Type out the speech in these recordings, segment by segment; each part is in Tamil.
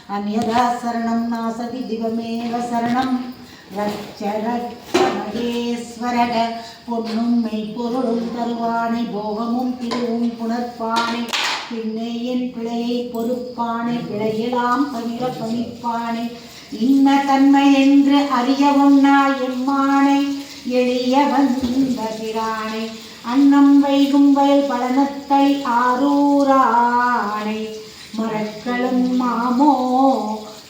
अन्यदा शरणं नासति दिवमेव शरणं रक्ष रक्ष महेश्वरग பொன்னும் மெய்ப்பொருளும் தருவானை போகமும் திருவும் புணர்ப்பானை பின்னே என் பிழையை பொறுப்பானை பிழையெல்லாம் தவிர பணிப்பானை இன்ன தன்மை என்று அறியவுண்ணா எம்மானை எளிய வந்த பிரானை அன்னம் வைகும் வயல் பலனத்தை ஆரூரானை மரக்களும் மாமோ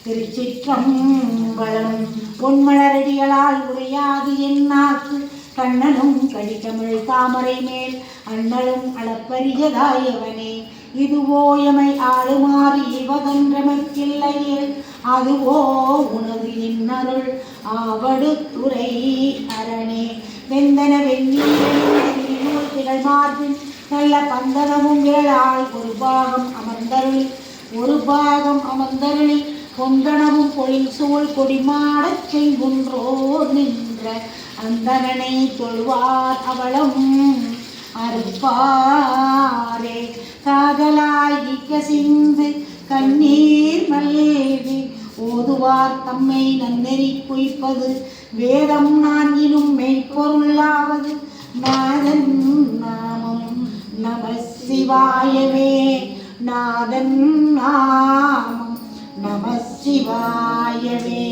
திருச்சிற்றம்பலம் பொன்மலரடிகளால் உரையாது என்னாக்கு கண்ணனும் கடிதமிழ் தாமரை மேல் அண்ணலும் அளப்பரியதாயவனே இதுவோ எமை ஆளுமாறு இவதன்றமைக்கில்லையே அதுவோ உனது இன்னருள் ஆவடு துறை அரணே வெந்தன வெந்நீர் திகழ் மார்பின் நல்ல பந்தனமும் வேளாய் ஒரு பாகம் அமர்ந்தருளி கொந்தனமும் பொழில் சூழ் கொடிமாடச் செய்குன்றோர் நின்ற அந்தனனை தொழுவார் அவளும் அறுப்பாரே காதலாய் கசிந்து கண்ணீர் மல்வி ஓதுவார் தம்மை நன்னெறி குய்ப்பது வேதம் நான்கினும் மெய்ப்பொருளாவது நாதன் நாமம் நம சிவாயவே நாதன் நாமம் நம சிவாயவே